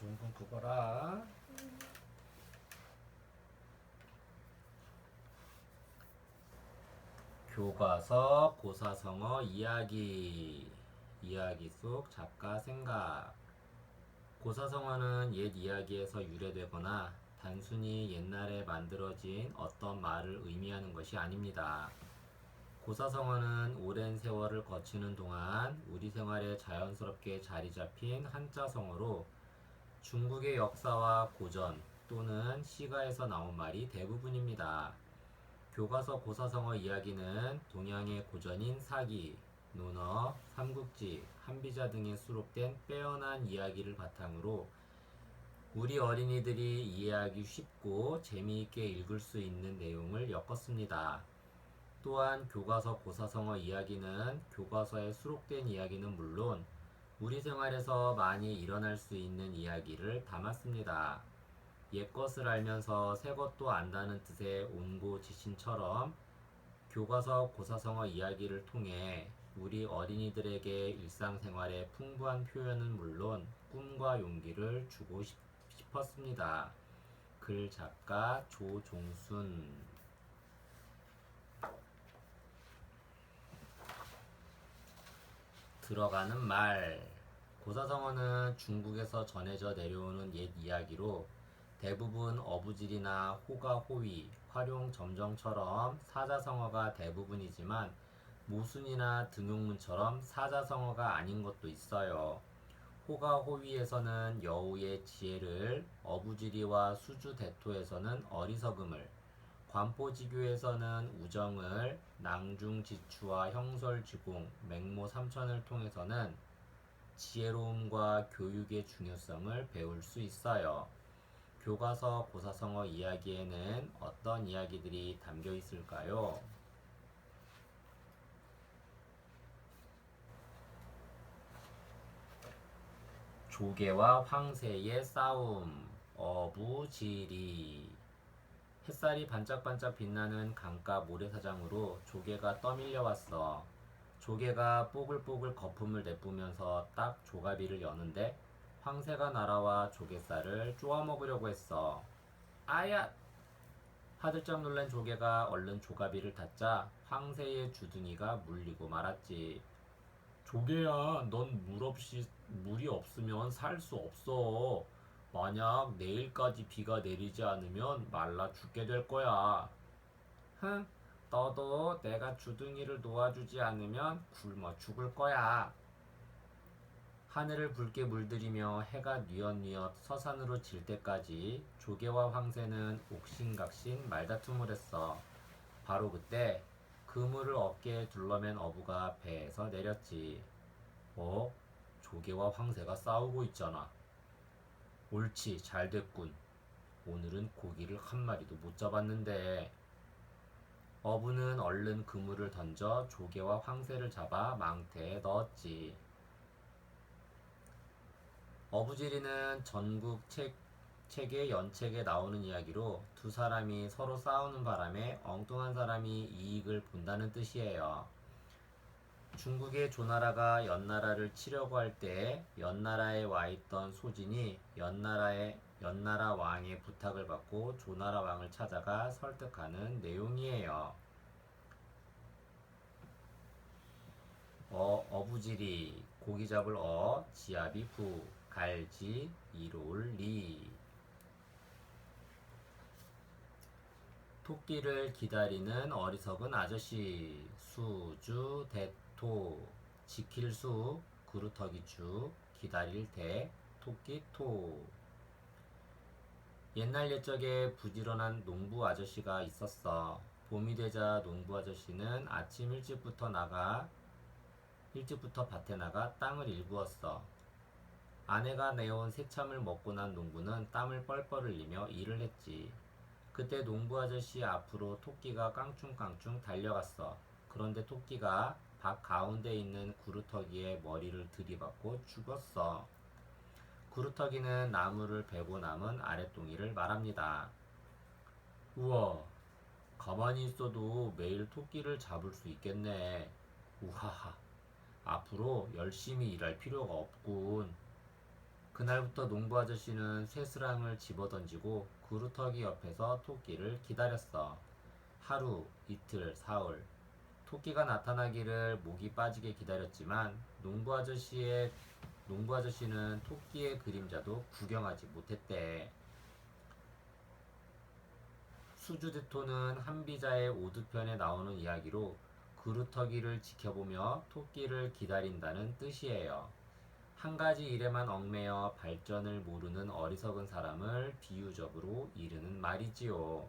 좋은 꿈 꾸거라. 교과서 고사성어 이야기. 이야기 속 작가 생각. 고사성어는 옛 이야기에서 유래되거나 단순히 옛날에 만들어진 어떤 말을 의미하는 것이 아닙니다. 고사성어는 오랜 세월을 거치는 동안 우리 생활에 자연스럽게 자리 잡힌 한자성어로 중국의 역사와 고전 또는 시가에서 나온 말이 대부분입니다. 교과서 고사성어 이야기는 동양의 고전인 사기, 논어, 삼국지, 한비자 등에 수록된 빼어난 이야기를 바탕으로 우리 어린이들이 이해하기 쉽고 재미있게 읽을 수 있는 내용을 엮었습니다. 또한 교과서 고사성어 이야기는 교과서에 수록된 이야기는 물론 우리 생활에서 많이 일어날 수 있는 이야기를 담았습니다. 옛것을 알면서 새것도 안다는 뜻의 온고지신처럼 교과서 고사성어 이야기를 통해 우리 어린이들에게 일상생활의 풍부한 표현은 물론 꿈과 용기를 주고 싶었습니다. 글 작가 조종순. 들어가는 말. 고사성어는 중국에서 전해져 내려오는 옛 이야기로 대부분 어부질이나 호가, 호위, 활용, 점정처럼 사자성어가 대부분이지만 모순이나 등용문처럼 사자성어가 아닌 것도 있어요. 호가, 호위에서는 여우의 지혜를, 어부지리와 수주대토에서는 어리석음을, 관포지교에서는 우정을, 낭중지추와 형설지공, 맹모삼천을 통해서는 지혜로움과 교육의 중요성을 배울 수 있어요. 교과서 고사성어 이야기에는 어떤 이야기들이 담겨 있을까요? 조개와 황새의 싸움, 어부지리. 햇살이 반짝반짝 빛나는 강가 모래사장으로 조개가 떠밀려 왔어. 조개가 뽀글뽀글 거품을 내뿜으면서 딱 조가비를 여는데 황새가 날아와 조개살을 쪼아 먹으려고 했어. 아야! 화들짝 놀란 조개가 얼른 조가비를 닫자 황새의 주둥이가 물리고 말았지. 조개야, 넌 물이 없으면 살 수 없어. 만약 내일까지 비가 내리지 않으면 말라 죽게 될 거야. 흥, 너도 내가 주둥이를 놓아주지 않으면 굶어 죽을 거야. 하늘을 붉게 물들이며 해가 뉘엿뉘엿 서산으로 질 때까지 조개와 황새는 옥신각신 말다툼을 했어. 바로 그때 그물을 어깨에 둘러맨 어부가 배에서 내렸지. 어? 조개와 황새가 싸우고 있잖아. 옳지, 잘 됐군. 오늘은 고기를 한 마리도 못 잡았는데. 어부는 얼른 그물을 던져 조개와 황새를 잡아 망태에 넣었지. 어부지리는 전국 책의 연책에 나오는 이야기로 두 사람이 서로 싸우는 바람에 엉뚱한 사람이 이익을 본다는 뜻이에요. 중국의 조나라가 연나라를 치려고 할 때 연나라에 와 있던 소진이 연나라 왕의 부탁을 받고 조나라 왕을 찾아가 설득하는 내용이에요. 어부지리, 고기 잡을 지아비 부, 갈지, 이로울 리. 토끼를 기다리는 어리석은 아저씨, 수주, 대토. 지킬 수, 그루터기 주, 기다릴 대, 토끼 토. 옛날 옛적에 부지런한 농부 아저씨가 있었어. 봄이 되자 농부 아저씨는 아침 일찍부터 밭에 나가 땅을 일구었어. 아내가 내온 새참을 먹고 난 농부는 땀을 뻘뻘 흘리며 일을 했지. 그때 농부 아저씨 앞으로 토끼가 깡충깡충 달려갔어. 그런데 토끼가 밭 가운데 있는 구루터기에 머리를 들이받고 죽었어. 구루터기는 나무를 베고 남은 아랫동이를 말합니다. 우와, 가만히 있어도 매일 토끼를 잡을 수 있겠네. 우하하, 앞으로 열심히 일할 필요가 없군. 그날부터 농부 아저씨는 쇠스랑을 집어던지고 구루터기 옆에서 토끼를 기다렸어. 하루, 이틀, 사흘. 토끼가 나타나기를 목이 빠지게 기다렸지만 농부 아저씨는 토끼의 그림자도 구경하지 못했대. 수주대토는 한비자의 오두편에 나오는 이야기로 그루터기를 지켜보며 토끼를 기다린다는 뜻이에요. 한 가지 일에만 얽매여 발전을 모르는 어리석은 사람을 비유적으로 이르는 말이지요.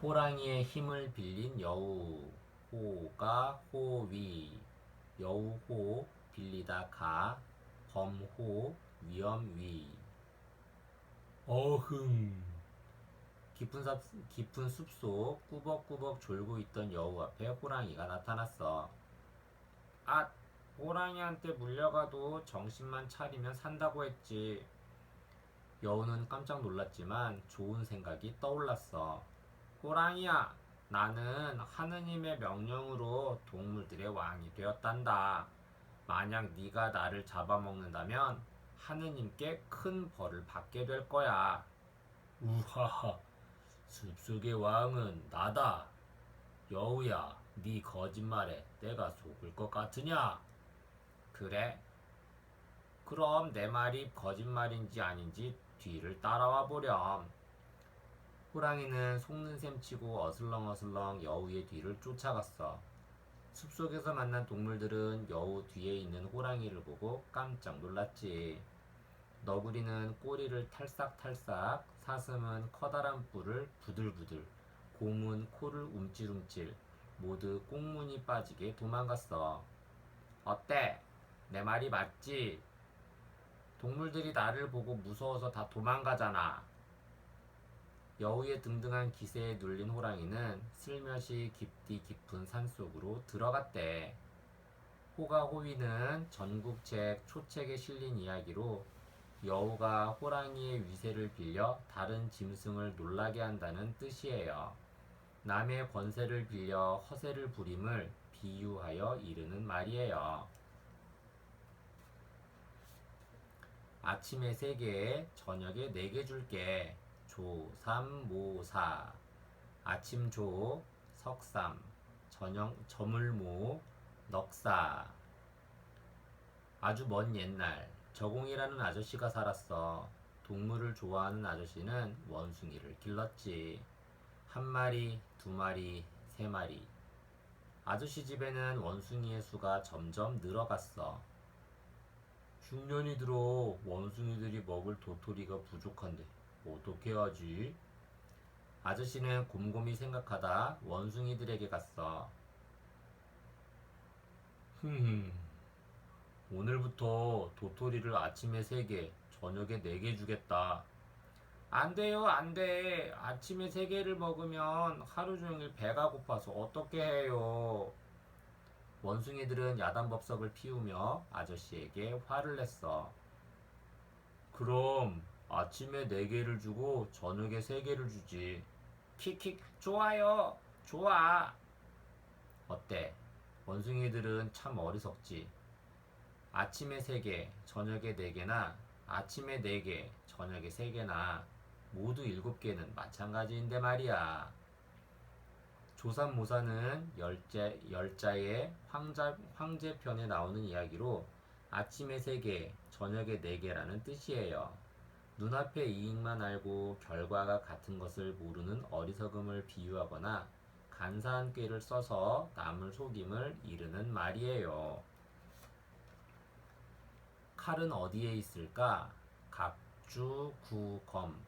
호랑이의 힘을 빌린 여우. 호가 호위. 여우호 빌리다 가. 범호 위험위. 어흥. 깊은 숲속 꾸벅꾸벅 졸고 있던 여우 앞에 호랑이가 나타났어. 아, 호랑이한테 물려가도 정신만 차리면 산다고 했지. 여우는 깜짝 놀랐지만 좋은 생각이 떠올랐어. 호랑이야, 나는 하느님의 명령으로 동물들의 왕이 되었단다. 만약 네가 나를 잡아먹는다면 하느님께 큰 벌을 받게 될 거야. 우하하, 숲속의 왕은 나다. 여우야, 네 거짓말에 내가 속을 것 같으냐? 그래? 그럼 내 말이 거짓말인지 아닌지 뒤를 따라와 보렴. 호랑이는 속는 셈 치고 어슬렁어슬렁 여우의 뒤를 쫓아갔어. 숲속에서 만난 동물들은 여우 뒤에 있는 호랑이를 보고 깜짝 놀랐지. 너구리는 꼬리를 탈싹탈싹, 사슴은 커다란 뿔을 부들부들, 곰은 코를 움찔움찔, 모두 꽁무니 빠지게 도망갔어. 어때? 내 말이 맞지? 동물들이 나를 보고 무서워서 다 도망가잖아. 여우의 등등한 기세에 눌린 호랑이는 슬며시 깊디 깊은 산속으로 들어갔대. 호가 호위는 전국책 초책에 실린 이야기로 여우가 호랑이의 위세를 빌려 다른 짐승을 놀라게 한다는 뜻이에요. 남의 권세를 빌려 허세를 부림을 비유하여 이르는 말이에요. 아침에 3개, 저녁에 4개 줄게. 조삼모사. 아침 조, 석삼. 저녁 저물모, 넉사. 아주 먼 옛날 저공이라는 아저씨가 살았어. 동물을 좋아하는 아저씨는 원숭이를 길렀지. 1마리, 2마리, 3마리. 아저씨 집에는 원숭이의 수가 점점 늘어갔어. 흉년이 들어 원숭이들이 먹을 도토리가 부족한데 어떻게 하지? 아저씨는 곰곰이 생각하다 원숭이들에게 갔어. 오늘부터 도토리를 아침에 3개, 저녁에 4개 주겠다. 안 돼요, 안 돼. 아침에 3개를 먹으면 하루 종일 배가 고파서 어떻게 해요? 원숭이들은 야단법석을 피우며 아저씨에게 화를 냈어. 그럼 아침에 4개를 주고 저녁에 3개를 주지. 킥킥, 좋아요. 좋아. 어때? 원숭이들은 참 어리석지. 아침에 3개, 저녁에 4개나 아침에 4개, 저녁에 3개나 모두 7개는 마찬가지인데 말이야. 조삼모사는 열자의 황제편에 나오는 이야기로 아침에 3개, 저녁에 4개라는 뜻이에요. 눈앞의 이익만 알고 결과가 같은 것을 모르는 어리석음을 비유하거나 간사한 꾀를 써서 남을 속임을 이르는 말이에요. 칼은 어디에 있을까? 각주, 구, 검.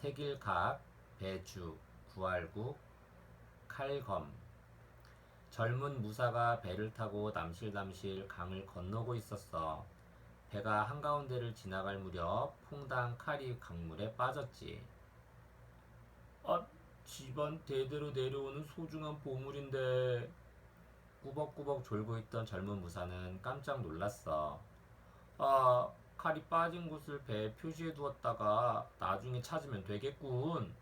색일각, 배주, 구알국, 칼검. 젊은 무사가 배를 타고 남실남실 강을 건너고 있었어. 배가 한가운데를 지나갈 무렵 퐁당 칼이 강물에 빠졌지. 아, 집안 대대로 내려오는 소중한 보물인데. 꾸벅꾸벅 졸고 있던 젊은 무사는 깜짝 놀랐어. 아, 칼이 빠진 곳을 배에 표시해 두었다가 나중에 찾으면 되겠군.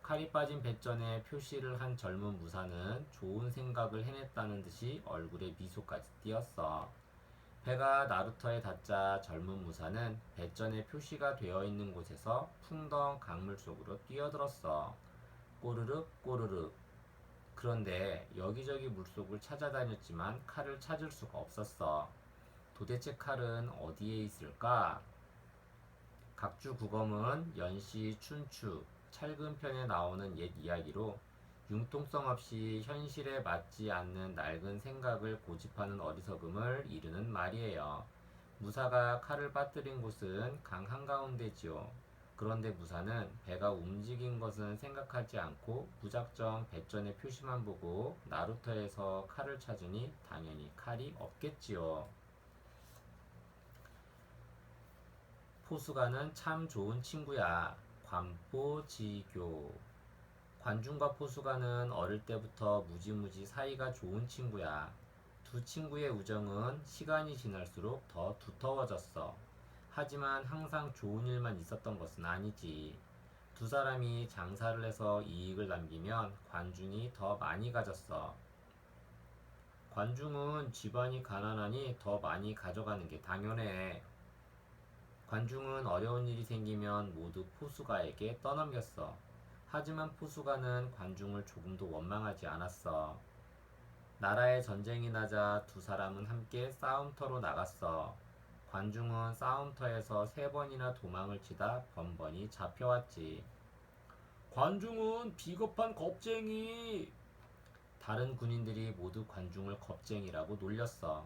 칼이 빠진 배전에 표시를 한 젊은 무사는 좋은 생각을 해냈다는 듯이 얼굴에 미소까지 띄었어. 배가 나루터에 닿자 젊은 무사는 배전에 표시가 되어 있는 곳에서 풍덩 강물 속으로 뛰어들었어. 꼬르륵 꼬르륵. 그런데 여기저기 물속을 찾아다녔지만 칼을 찾을 수가 없었어. 도대체 칼은 어디에 있을까? 각주국엄은 연시 춘추, 찰근편에 나오는 옛 이야기로 융통성 없이 현실에 맞지 않는 낡은 생각을 고집하는 어리석음을 이르는 말이에요. 무사가 칼을 빠뜨린 곳은 강 한가운데지요. 그런데 무사는 배가 움직인 것은 생각하지 않고 무작정 배전의 표시만 보고 나루터에서 칼을 찾으니 당연히 칼이 없겠지요. 포수가는 참 좋은 친구야. 관포지교. 관중과 포수가는 어릴 때부터 무지무지 사이가 좋은 친구야. 두 친구의 우정은 시간이 지날수록 더 두터워졌어. 하지만 항상 좋은 일만 있었던 것은 아니지. 두 사람이 장사를 해서 이익을 남기면 관중이 더 많이 가졌어. 관중은 집안이 가난하니 더 많이 가져가는 게 당연해. 관중은 어려운 일이 생기면 모두 포수가에게 떠넘겼어. 하지만 포수가는 관중을 조금도 원망하지 않았어. 나라에 전쟁이 나자 두 사람은 함께 싸움터로 나갔어. 관중은 싸움터에서 3번이나 도망을 치다 번번이 잡혀왔지. 관중은 비겁한 겁쟁이! 다른 군인들이 모두 관중을 겁쟁이라고 놀렸어.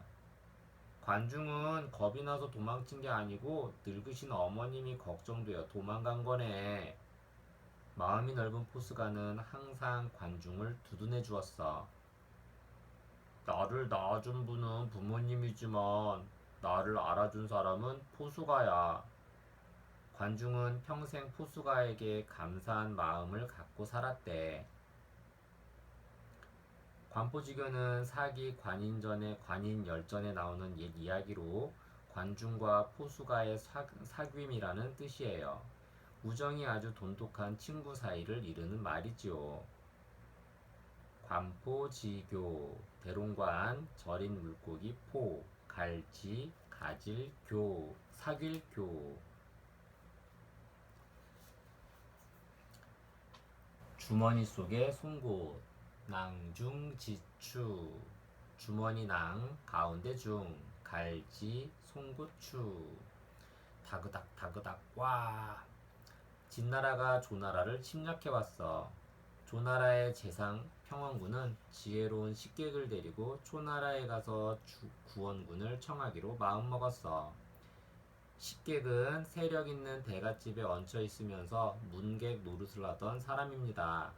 관중은 겁이 나서 도망친 게 아니고 늙으신 어머님이 걱정되어 도망간 거네. 마음이 넓은 포스가는 항상 관중을 두둔해 주었어. 나를 낳아준 분은 부모님이지만 나를 알아준 사람은 포수가야. 관중은 평생 포수가에게 감사한 마음을 갖고 살았대. 관포지교는 사기 관인전에 관인열전에 나오는 옛 이야기로 관중과 포수가의 사귐이라는 뜻이에요. 우정이 아주 돈독한 친구 사이를 이르는 말이지요. 관포지교, 대롱관, 절인 물고기 포, 갈지, 가질, 교, 사귈 교. 주머니 속에 송곳, 낭중지추. 주머니 낭, 가운데 중, 갈지, 송곳추. 다그닥 다그닥 와. 진나라가 조나라를 침략해왔어. 조나라의 재상 평원군은 지혜로운 식객을 데리고 초나라에 가서 구원군을 청하기로 마음먹었어. 식객은 세력 있는 대갓집에 얹혀 있으면서 문객 노릇을 하던 사람입니다.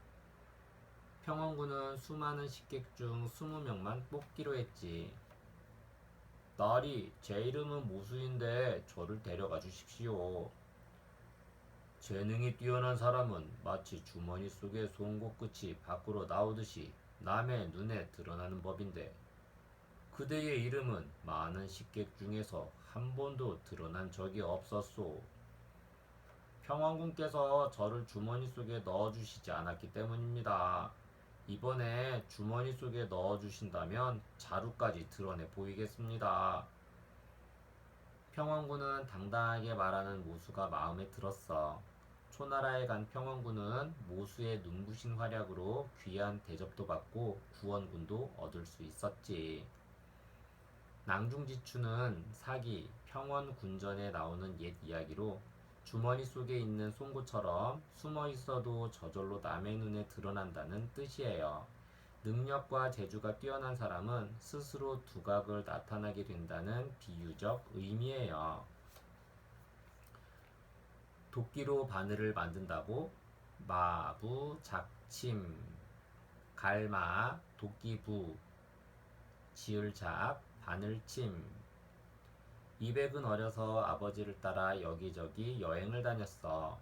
평원군은 수많은 식객 중 20명만 뽑기로 했지. 나리, 제 이름은 모수인데 저를 데려가 주십시오. 재능이 뛰어난 사람은 마치 주머니 속의 송곳 끝이 밖으로 나오듯이 남의 눈에 드러나는 법인데 그대의 이름은 많은 식객 중에서 한 번도 드러난 적이 없었소. 평왕군께서 저를 주머니 속에 넣어주시지 않았기 때문입니다. 이번에 주머니 속에 넣어주신다면 자루까지 드러내 보이겠습니다. 평왕군은 당당하게 말하는 모수가 마음에 들었어. 초나라에 간 평원군은 모수의 눈부신 활약으로 귀한 대접도 받고 구원군도 얻을 수 있었지. 낭중지추는 사기, 평원군전에 나오는 옛 이야기로 주머니 속에 있는 송곳처럼 숨어 있어도 저절로 남의 눈에 드러난다는 뜻이에요. 능력과 재주가 뛰어난 사람은 스스로 두각을 나타나게 된다는 비유적 의미예요. 도끼로 바늘을 만든다고 마부 작침 갈마 도끼부 지을작 바늘침. 이백은 어려서 아버지를 따라 여기저기 여행을 다녔어.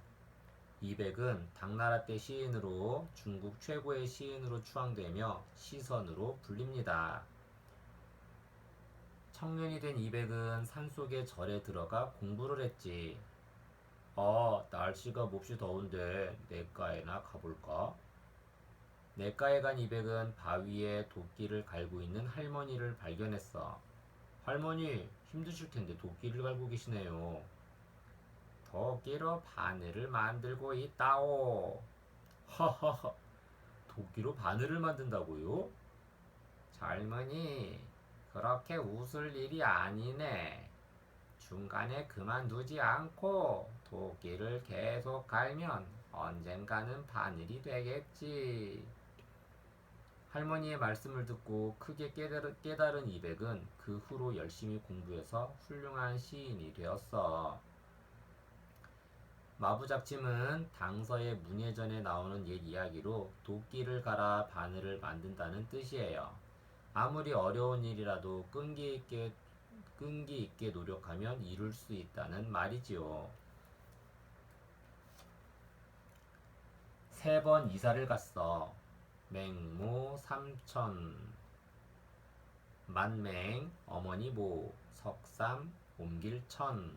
이백은 당나라 때 시인으로 중국 최고의 시인으로 추앙되며 시선으로 불립니다. 청년이 된 이백은 산속의 절에 들어가 공부를 했지. 날씨가 몹시 더운데 냇가에나 가볼까? 냇가에 간 이백은 바위에 도끼를 갈고 있는 할머니를 발견했어. 할머니, 힘드실 텐데 도끼를 갈고 계시네요. 도끼로 바늘을 만들고 있다오. 허허허, 도끼로 바늘을 만든다고요? 젊은이, 그렇게 웃을 일이 아니네. 중간에 그만두지 않고 도끼를 계속 갈면 언젠가는 바늘이 되겠지. 할머니의 말씀을 듣고 크게 깨달은 이백은 그 후로 열심히 공부해서 훌륭한 시인이 되었어. 마부작침은 당서의 문예전에 나오는 옛 이야기로 도끼를 갈아 바늘을 만든다는 뜻이에요. 아무리 어려운 일이라도 끈기 있게 노력하면 이룰 수 있다는 말이지요. 3번 이사를 갔어. 맹모 삼천 만맹 어머니 모 석삼 옮길천.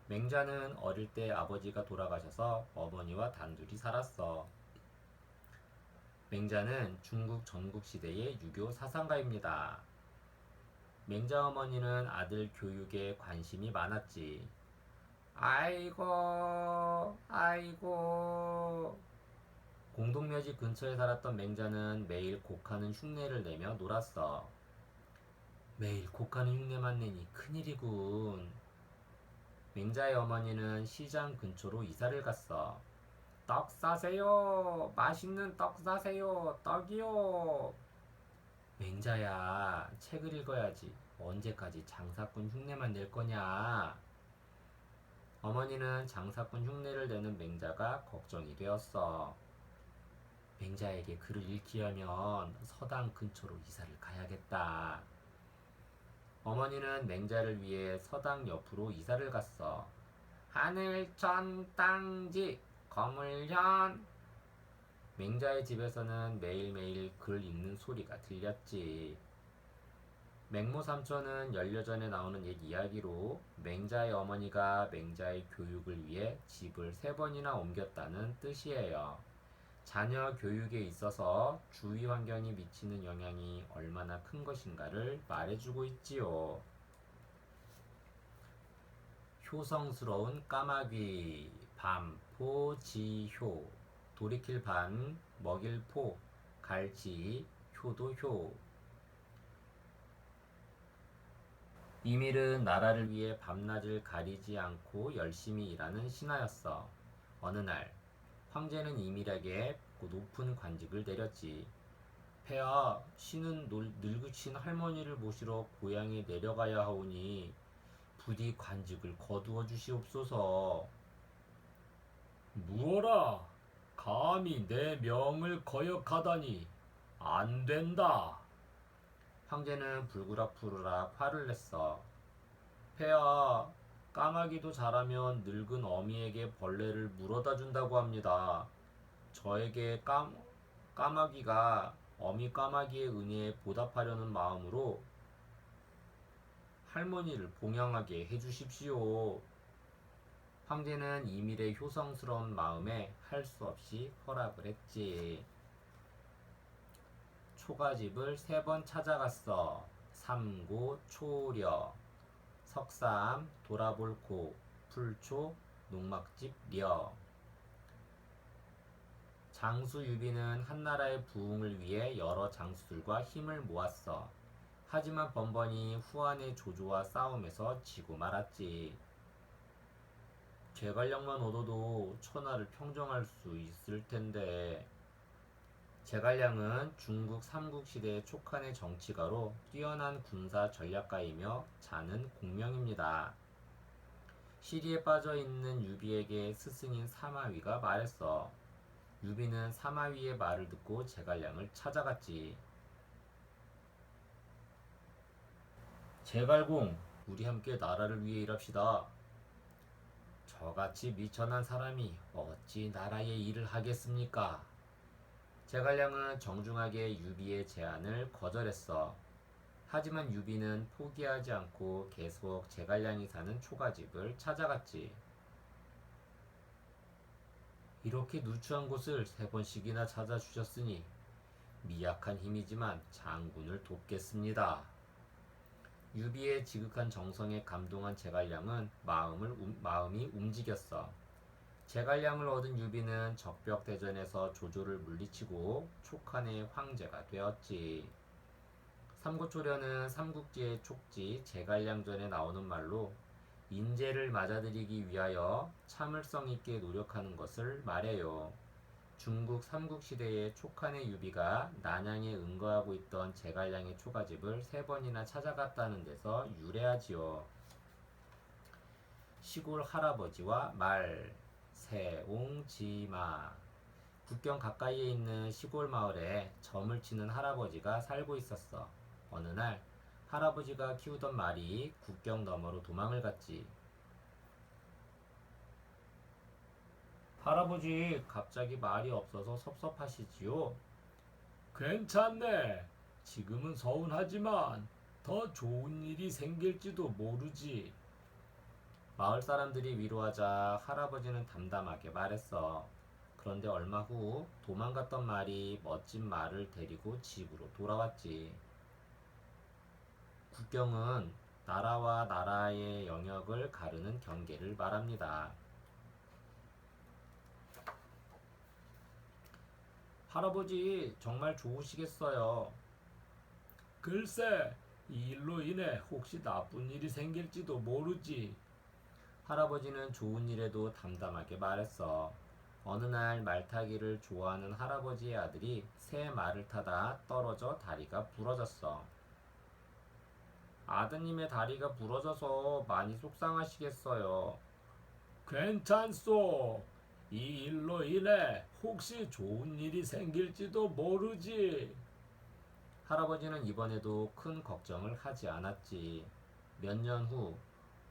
맹자는 어릴 때 아버지가 돌아가셔서 어머니와 단둘이 살았어. 맹자는 중국 전국시대의 유교 사상가입니다. 맹자 어머니는 아들 교육에 관심이 많았지. 아이고, 아이고. 공동묘지 근처에 살았던 맹자는 매일 곡하는 흉내를 내며 놀았어. 매일 곡하는 흉내만 내니 큰일이군. 맹자의 어머니는 시장 근처로 이사를 갔어. 떡 사세요. 맛있는 떡 사세요. 떡이요. 맹자야, 책을 읽어야지. 언제까지 장사꾼 흉내만 낼 거냐? 어머니는 장사꾼 흉내를 내는 맹자가 걱정이 되었어. 맹자에게 글을 읽히려면 서당 근처로 이사를 가야겠다. 어머니는 맹자를 위해 서당 옆으로 이사를 갔어. 하늘천 땅지 거물현. 맹자의 집에서는 매일매일 글 읽는 소리가 들렸지. 맹모삼촌은 열려전에 나오는 옛 이야기로 맹자의 어머니가 맹자의 교육을 위해 집을 3번이나 옮겼다는 뜻이에요. 자녀 교육에 있어서 주위 환경이 미치는 영향이 얼마나 큰 것인가를 말해주고 있지요. 효성스러운 까마귀, 반포지효, 돌이킬 반, 먹일 포, 갈지, 효도 효. 이밀은 나라를 위해 밤낮을 가리지 않고 열심히 일하는 신하였어. 어느 날 황제는 이밀에게 높은 관직을 내렸지. 폐하, 신은 늙으신 할머니를 모시러 고향에 내려가야 하오니 부디 관직을 거두어 주시옵소서. 무어라, 감히 내 명을 거역하다니 안 된다. 황제는 불구락불구락 화를 냈어. 폐하, 까마귀도 자라면 늙은 어미에게 벌레를 물어다 준다고 합니다. 저에게 까마귀가 어미 까마귀의 은혜에 보답하려는 마음으로 할머니를 봉양하게 해주십시오. 황제는 이밀의 효성스러운 마음에 할 수 없이 허락을 했지. 초가집을 3번 찾아갔어. 삼고 초려, 석삼 돌아볼고, 풀초 농막집 려. 장수 유비는 한나라의 부흥을 위해 여러 장수들과 힘을 모았어. 하지만 번번이 후한의 조조와 싸움에서 지고 말았지. 제갈량만 얻어도 천하를 평정할 수 있을 텐데. 제갈량은 중국 삼국시대의 촉한의 정치가로 뛰어난 군사 전략가이며 자는 공명입니다. 시리에 빠져 있는 유비에게 스승인 사마위가 말했어. 유비는 사마위의 말을 듣고 제갈량을 찾아갔지. 제갈공, 우리 함께 나라를 위해 일합시다. 저같이 미천한 사람이 어찌 나라의 일을 하겠습니까? 제갈량은 정중하게 유비의 제안을 거절했어. 하지만 유비는 포기하지 않고 계속 제갈량이 사는 초가집을 찾아갔지. 이렇게 누추한 곳을 3번씩이나 찾아주셨으니 미약한 힘이지만 장군을 돕겠습니다. 유비의 지극한 정성에 감동한 제갈량은 마음이 움직였어. 제갈량을 얻은 유비는 적벽대전에서 조조를 물리치고 촉한의 황제가 되었지. 삼고초려는 삼국지의 촉지 제갈량전에 나오는 말로 인재를 맞아들이기 위하여 참을성 있게 노력하는 것을 말해요. 중국 삼국시대의 촉한의 유비가 난양에 응거하고 있던 제갈량의 초가집을 3번이나 찾아갔다는 데서 유래하지요. 시골 할아버지와 말, 세옹지마. 국경 가까이에 있는 시골 마을에 점을 치는 할아버지가 살고 있었어. 어느 날 할아버지가 키우던 말이 국경 너머로 도망을 갔지. 할아버지, 갑자기 말이 없어서 섭섭하시지요? 괜찮네. 지금은 서운하지만 더 좋은 일이 생길지도 모르지. 마을 사람들이 위로하자 할아버지는 담담하게 말했어. 그런데 얼마 후 도망갔던 말이 멋진 말을 데리고 집으로 돌아왔지. 국경은 나라와 나라의 영역을 가르는 경계를 말합니다. 할아버지, 정말 좋으시겠어요. 글쎄, 이 일로 인해 혹시 나쁜 일이 생길지도 모르지. 할아버지는 좋은 일에도 담담하게 말했어. 어느 날 말타기를 좋아하는 할아버지의 아들이 새 말을 타다 떨어져 다리가 부러졌어. 아드님의 다리가 부러져서 많이 속상하시겠어요. 괜찮소. 이 일로 인해 혹시 좋은 일이 생길지도 모르지. 할아버지는 이번에도 큰 걱정을 하지 않았지. 몇 년 후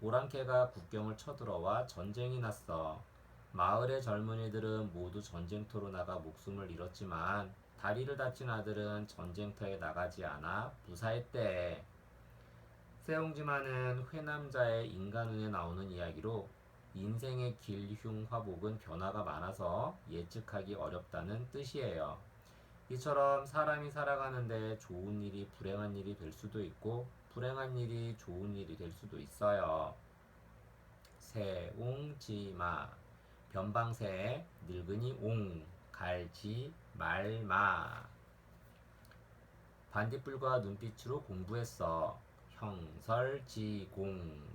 오랑캐가 국경을 쳐들어와 전쟁이 났어. 마을의 젊은이들은 모두 전쟁터로 나가 목숨을 잃었지만 다리를 다친 아들은 전쟁터에 나가지 않아 무사했대. 세옹지마는 회남자의 인간운에 나오는 이야기로 인생의 길, 흉, 화복은 변화가 많아서 예측하기 어렵다는 뜻이에요. 이처럼 사람이 살아가는데 좋은 일이 불행한 일이 될 수도 있고 불행한 일이 좋은 일이 될 수도 있어요. 세옹지마 변방새 늙은이 옹 갈지 말마. 반딧불과 눈빛으로 공부했어. 형설지공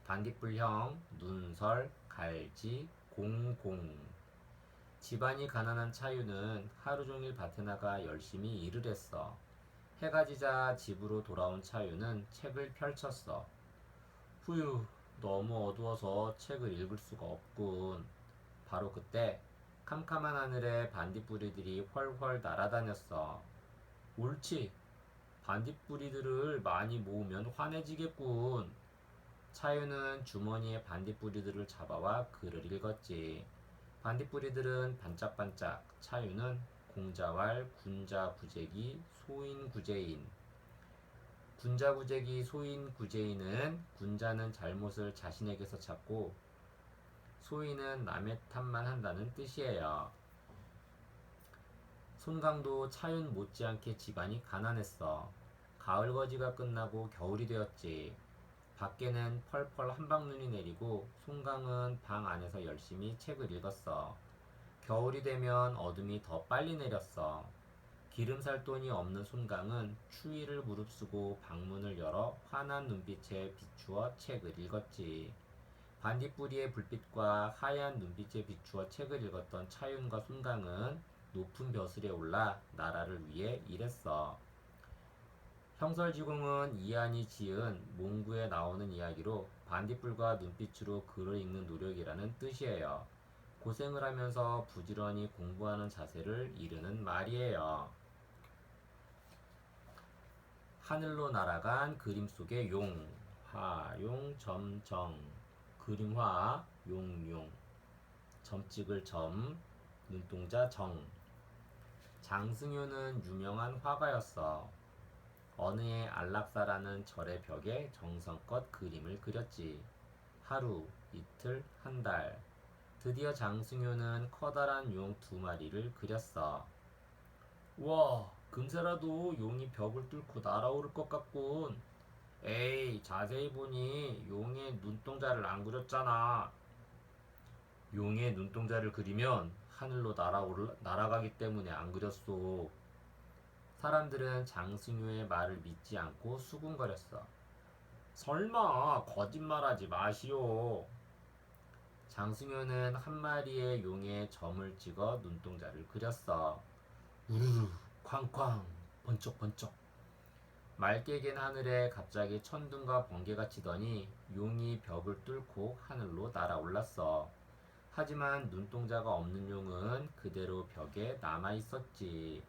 반딧불형 눈설 갈지 공공. 집안이 가난한 차유는 하루 종일 밭에 나가 열심히 일을 했어. 해가 지자 집으로 돌아온 차유는 책을 펼쳤어. 후유, 너무 어두워서 책을 읽을 수가 없군. 바로 그때 캄캄한 하늘에 반딧불이들이 훨훨 날아다녔어. 옳지. 반딧불이들을 많이 모으면 환해지겠군. 차유는 주머니에 반딧불이들을 잡아와 글을 읽었지. 반딧불이들은 반짝반짝, 차유는 공자왈, 군자구제기, 소인구제인. 군자구제기, 소인구제인은 군자는 잘못을 자신에게서 찾고 소인은 남의 탓만 한다는 뜻이에요. 손강도 차윤 못지않게 집안이 가난했어. 가을 거지가 끝나고 겨울이 되었지. 밖에는 펄펄 한방눈이 내리고 송강은 방 안에서 열심히 책을 읽었어. 겨울이 되면 어둠이 더 빨리 내렸어. 기름 살 돈이 없는 손강은 추위를 무릅쓰고 방문을 열어 환한 눈빛에 비추어 책을 읽었지. 반딧불이의 불빛과 하얀 눈빛에 비추어 책을 읽었던 차윤과 손강은 높은 벼슬에 올라 나라를 위해 일했어. 형설지공은 이한이 지은 몽구에 나오는 이야기로 반딧불과 눈빛으로 글을 읽는 노력이라는 뜻이에요. 고생을 하면서 부지런히 공부하는 자세를 이르는 말이에요. 하늘로 날아간 그림 속의 용, 화용, 점정, 그림화, 용용, 점 찍을 점, 눈동자 정. 장승효는 유명한 화가였어. 어느 해 안락사라는 절의 벽에 정성껏 그림을 그렸지. 하루, 이틀, 한 달. 드디어 장승효는 커다란 용 2마리를 그렸어. 와, 금세라도 용이 벽을 뚫고 날아오를 것 같군. 에이, 자세히 보니 용의 눈동자를 안 그렸잖아. 용의 눈동자를 그리면 하늘로 날아가기 때문에 안 그렸소. 사람들은 장승효의 말을 믿지 않고 수군거렸어. 설마 거짓말하지 마시오. 장승효는 한 마리의 용에 점을 찍어 눈동자를 그렸어. 우르르 쾅쾅 번쩍번쩍. 맑게 갠 하늘에 갑자기 천둥과 번개가 치더니 용이 벽을 뚫고 하늘로 날아올랐어. 하지만 눈동자가 없는 용은 그대로 벽에 남아있었지.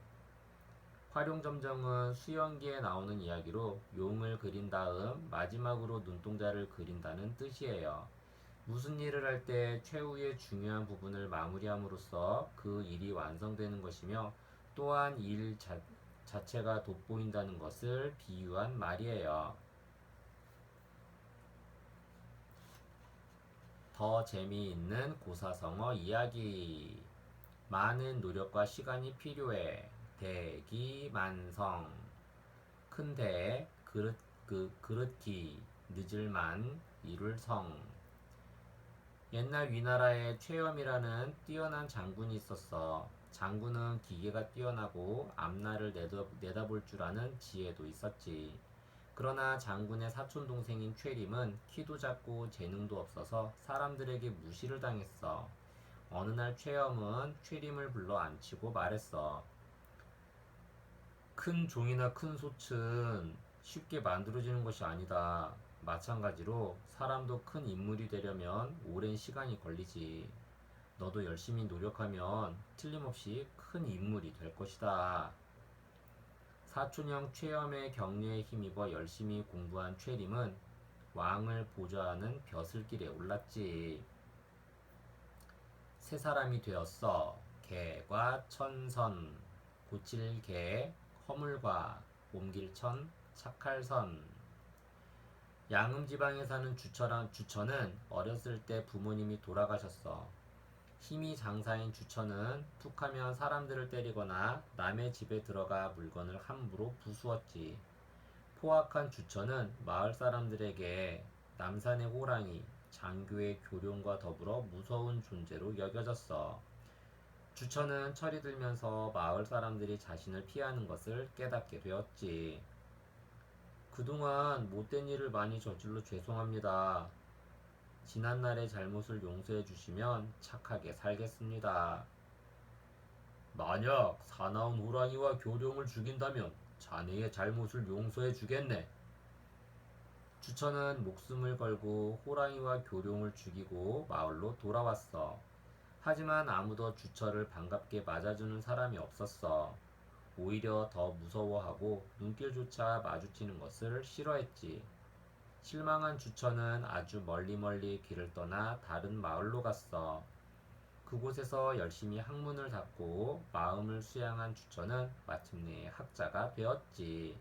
활용점정은 수연기에 나오는 이야기로 용을 그린 다음 마지막으로 눈동자를 그린다는 뜻이에요. 무슨 일을 할 때 최후의 중요한 부분을 마무리함으로써 그 일이 완성되는 것이며 또한 자체가 돋보인다는 것을 비유한 말이에요. 더 재미있는 고사성어 이야기. 많은 노력과 시간이 필요해. 대기만성. 큰데 그릇기 늦을만 이룰성. 옛날 위나라에 최염이라는 뛰어난 장군이 있었어. 장군은 기계가 뛰어나고 앞날을 내다볼 줄 아는 지혜도 있었지. 그러나 장군의 사촌 동생인 최림은 키도 작고 재능도 없어서 사람들에게 무시를 당했어. 어느 날 최염은 최림을 불러 앉히고 말했어. 큰 종이나 큰 솥은 쉽게 만들어지는 것이 아니다. 마찬가지로 사람도 큰 인물이 되려면 오랜 시간이 걸리지. 너도 열심히 노력하면 틀림없이 큰 인물이 될 것이다. 사촌형 최염의 격려에 힘입어 열심히 공부한 최림은 왕을 보좌하는 벼슬길에 올랐지. 세 사람이 되었어. 개과 천선. 고칠 개, 허물과 옮길 천, 착할 선. 양음 지방에 사는 주천은 어렸을 때 부모님이 돌아가셨어. 힘이 장사인 주천은 툭하면 사람들을 때리거나 남의 집에 들어가 물건을 함부로 부수었지. 포악한 주천은 마을 사람들에게 남산의 호랑이, 장교의 교룡과 더불어 무서운 존재로 여겨졌어. 주천은 철이 들면서 마을 사람들이 자신을 피하는 것을 깨닫게 되었지. 그동안 못된 일을 많이 저질러 죄송합니다. 지난날의 잘못을 용서해 주시면 착하게 살겠습니다. 만약 사나운 호랑이와 교룡을 죽인다면 자네의 잘못을 용서해 주겠네. 주천은 목숨을 걸고 호랑이와 교룡을 죽이고 마을로 돌아왔어. 하지만 아무도 주천을 반갑게 맞아주는 사람이 없었어. 오히려 더 무서워하고 눈길조차 마주치는 것을 싫어했지. 실망한 주천은 아주 멀리 길을 떠나 다른 마을로 갔어. 그곳에서 열심히 학문을 닦고 마음을 수양한 주천은 마침내 학자가 되었지.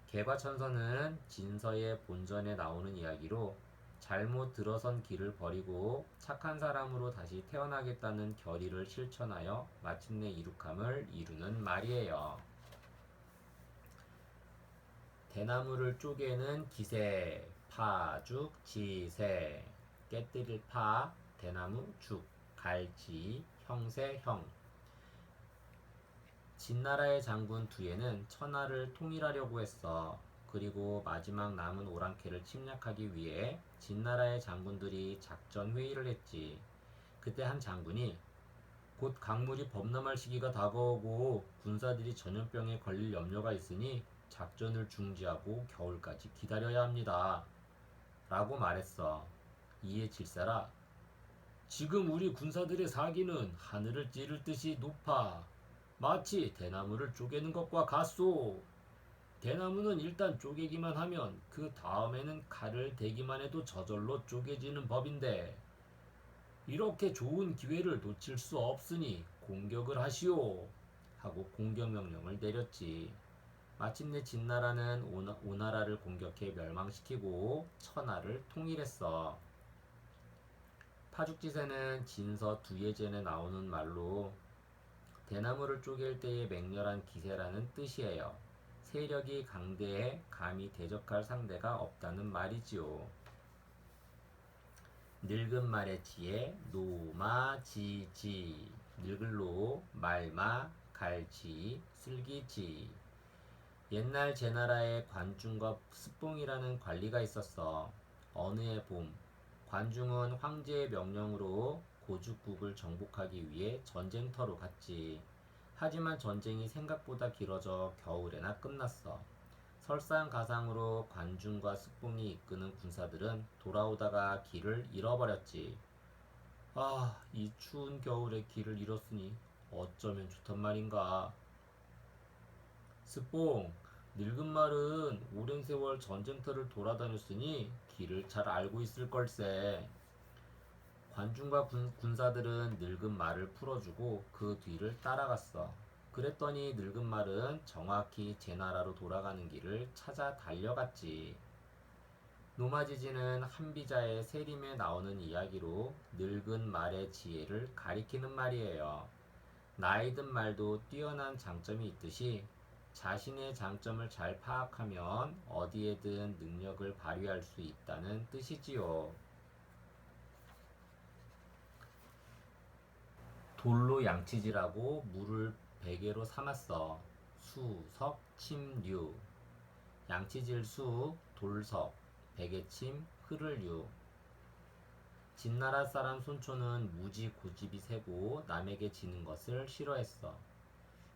개과천선은 진서의 본전에 나오는 이야기로 잘못 들어선 길을 버리고 착한 사람으로 다시 태어나겠다는 결의를 실천하여 마침내 이룩함을 이루는 말이에요. 대나무를 쪼개는 기세, 파죽, 지세. 깨뜨릴 파, 대나무, 죽, 갈지, 형세, 형. 진나라의 장군 두예는 천하를 통일하려고 했어. 그리고 마지막 남은 오랑캐를 침략하기 위해 진나라의 장군들이 작전 회의를 했지. 그때 한 장군이 곧 강물이 범람할 시기가 다가오고 군사들이 전염병에 걸릴 염려가 있으니 작전을 중지하고 겨울까지 기다려야 합니다. 라고 말했어. 이에 질세라, 지금 우리 군사들의 사기는 하늘을 찌를 듯이 높아. 마치 대나무를 쪼개는 것과 같소. 대나무는 일단 쪼개기만 하면 그 다음에는 칼을 대기만 해도 저절로 쪼개지는 법인데 이렇게 좋은 기회를 놓칠 수 없으니 공격을 하시오. 하고 공격명령을 내렸지. 마침내 진나라는 오나라를 공격해 멸망시키고 천하를 통일했어. 파죽지세는 진서 두예전에 나오는 말로 대나무를 쪼갤 때의 맹렬한 기세라는 뜻이에요. 세력이 강대해 감히 대적할 상대가 없다는 말이지요. 늙은 말의 지혜 노마지지 늙을로 말마 갈지 슬기지. 옛날 제나라에 관중과 스뽕이라는 관리가 있었어. 어느 해 봄, 관중은 황제의 명령으로 고죽국을 정복하기 위해 전쟁터로 갔지. 하지만 전쟁이 생각보다 길어져 겨울에나 끝났어. 설상가상으로 관중과 스뽕이 이끄는 군사들은 돌아오다가 길을 잃어버렸지. 아, 이 추운 겨울에 길을 잃었으니 어쩌면 좋단 말인가. 스뽕, 늙은 말은 오랜 세월 전쟁터를 돌아다녔으니 길을 잘 알고 있을 걸세. 관중과 군사들은 늙은 말을 풀어주고 그 뒤를 따라갔어. 그랬더니 늙은 말은 정확히 제 나라로 돌아가는 길을 찾아 달려갔지. 노마지지는 한비자의 세림에 나오는 이야기로 늙은 말의 지혜를 가리키는 말이에요. 나이 든 말도 뛰어난 장점이 있듯이 자신의 장점을 잘 파악하면 어디에든 능력을 발휘할 수 있다는 뜻이지요. 돌로 양치질하고 물을 베개로 삼았어. 수석, 침류. 양치질 수, 돌석, 베개침, 흐를류. 진나라 사람 손초는 무지 고집이 세고 남에게 지는 것을 싫어했어.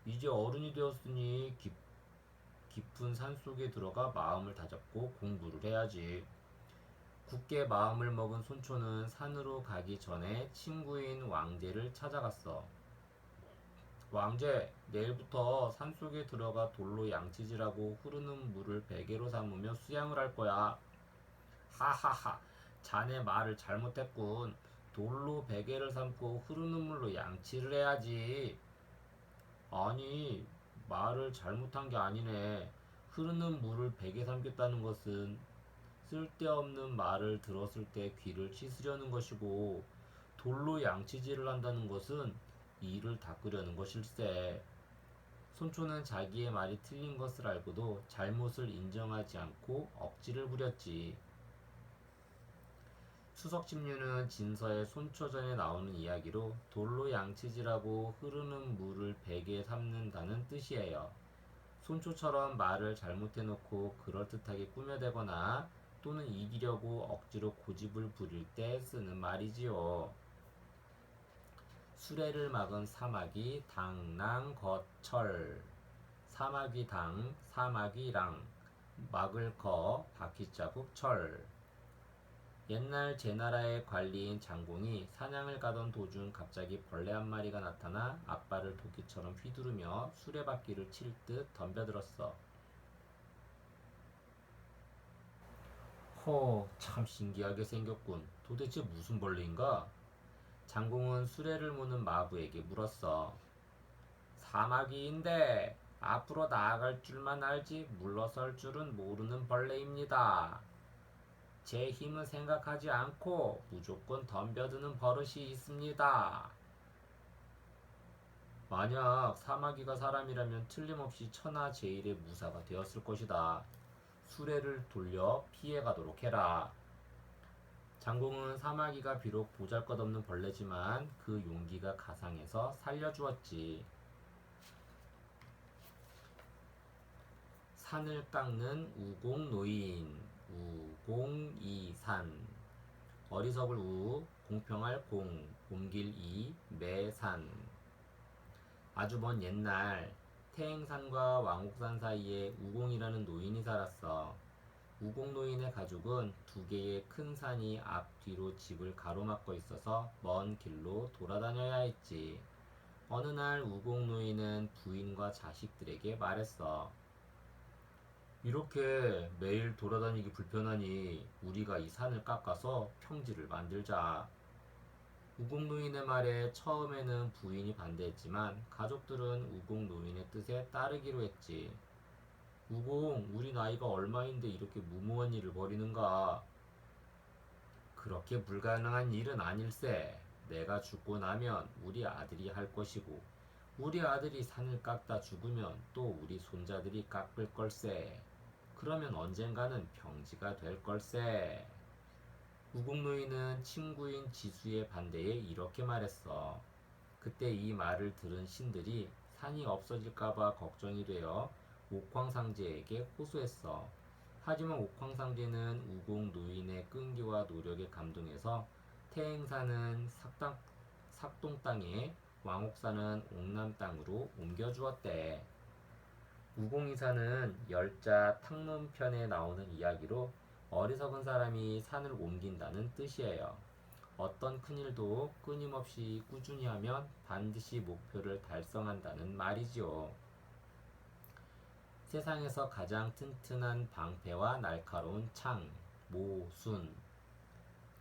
이제 어른이 되었으니 깊은 산속에 들어가 마음을 다잡고 공부를 해야지. 굳게 마음을 먹은 손초는 산으로 가기 전에 친구인 왕제를 찾아갔어. 왕제, 내일부터 산속에 들어가 돌로 양치질하고 흐르는 물을 베개로 삼으며 수양을 할 거야. 하하하, 자네 말을 잘못했군. 돌로 베개를 삼고 흐르는 물로 양치를 해야지. 아니, 말을 잘못한 게 아니네. 흐르는 물을 베개 삼겠다는 것은 쓸데없는 말을 들었을 때 귀를 씻으려는 것이고, 돌로 양치질을 한다는 것은 이를 닦으려는 것일세. 손초는 자기의 말이 틀린 것을 알고도 잘못을 인정하지 않고 억지를 부렸지. 수석집류는 진서의 손초전에 나오는 이야기로 돌로 양치질하고 흐르는 물을 베개에 삼는다는 뜻이에요. 손초처럼 말을 잘못해놓고 그럴듯하게 꾸며대거나 또는 이기려고 억지로 고집을 부릴 때 쓰는 말이지요. 수레를 막은 사마귀 당랑거철. 사마귀 당, 사마귀 랑, 막을 거, 바퀴자국 철. 옛날 제나라의 관리인 장공이 사냥을 가던 도중 갑자기 벌레 한 마리가 나타나 앞발을 도끼처럼 휘두르며 수레바퀴를 칠 듯 덤벼들었어. 참 신기하게 생겼군. 도대체 무슨 벌레인가? 장공은 수레를 무는 마부에게 물었어. 사마귀인데 앞으로 나아갈 줄만 알지 물러설 줄은 모르는 벌레입니다. 제 힘은 생각하지 않고 무조건 덤벼드는 버릇이 있습니다. 만약 사마귀가 사람이라면 틀림없이 천하제일의 무사가 되었을 것이다. 수레를 돌려 피해가도록 해라. 장공은 사마귀가 비록 보잘것없는 벌레지만 그 용기가 가상해서 살려주었지. 산을 깎는 우공노인 우공이산. 어리석을 우, 공평할 공, 옮길 이, 매산. 아주 먼 옛날 태행산과 왕옥산 사이에 우공이라는 노인이 살았어. 우공 노인의 가족은 두 개의 큰 산이 앞뒤로 집을 가로막고 있어서 먼 길로 돌아다녀야 했지. 어느 날 우공 노인은 부인과 자식들에게 말했어. 이렇게 매일 돌아다니기 불편하니 우리가 이 산을 깎아서 평지를 만들자. 우공노인의 말에 처음에는 부인이 반대했지만 가족들은 우공노인의 뜻에 따르기로 했지. 우공, 우리 나이가 얼마인데 이렇게 무모한 일을 벌이는가? 그렇게 불가능한 일은 아닐세. 내가 죽고 나면 우리 아들이 할 것이고, 우리 아들이 산을 깎다 죽으면 또 우리 손자들이 깎을 걸세. 그러면 언젠가는 평지가 될 걸세. 우공노인은 친구인 지수의 반대에 이렇게 말했어. 그때 이 말을 들은 신들이 산이 없어질까봐 걱정이 되어 옥황상제에게 호소했어. 하지만 옥황상제는 우공노인의 끈기와 노력에 감동해서 태행사는 삭동 땅에 왕옥사는 옥남 땅으로 옮겨주었대. 우공이사는 열자 탕문편에 나오는 이야기로 어리석은 사람이 산을 옮긴다는 뜻이에요. 어떤 큰일도 끊임없이 꾸준히 하면 반드시 목표를 달성한다는 말이지요. 세상에서 가장 튼튼한 방패와 날카로운 창, 모순,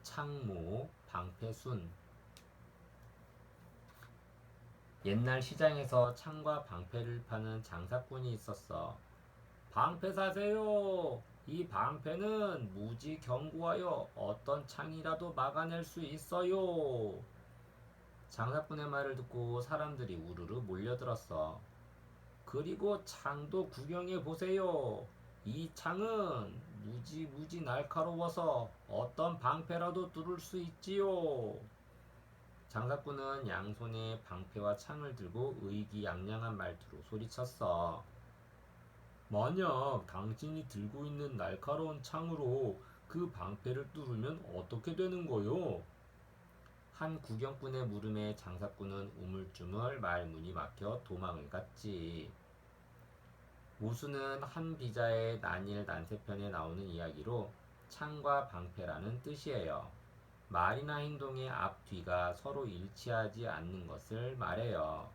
창모, 방패순. 옛날 시장에서 창과 방패를 파는 장사꾼이 있었어. 방패 사세요. 이 방패는 무지 견고하여 어떤 창이라도 막아낼 수 있어요. 장사꾼의 말을 듣고 사람들이 우르르 몰려들었어. 그리고 창도 구경해 보세요. 이 창은 무지 날카로워서 어떤 방패라도 뚫을 수 있지요. 장사꾼은 양손에 방패와 창을 들고 의기양양한 말투로 소리쳤어. 만약 당신이 들고 있는 날카로운 창으로 그 방패를 뚫으면 어떻게 되는 거요? 한 구경꾼의 물음에 장사꾼은 우물쭈물 말문이 막혀 도망을 갔지. 모수는 한 비자의 난일 난세편에 나오는 이야기로 창과 방패라는 뜻이에요. 말이나 행동의 앞뒤가 서로 일치하지 않는 것을 말해요.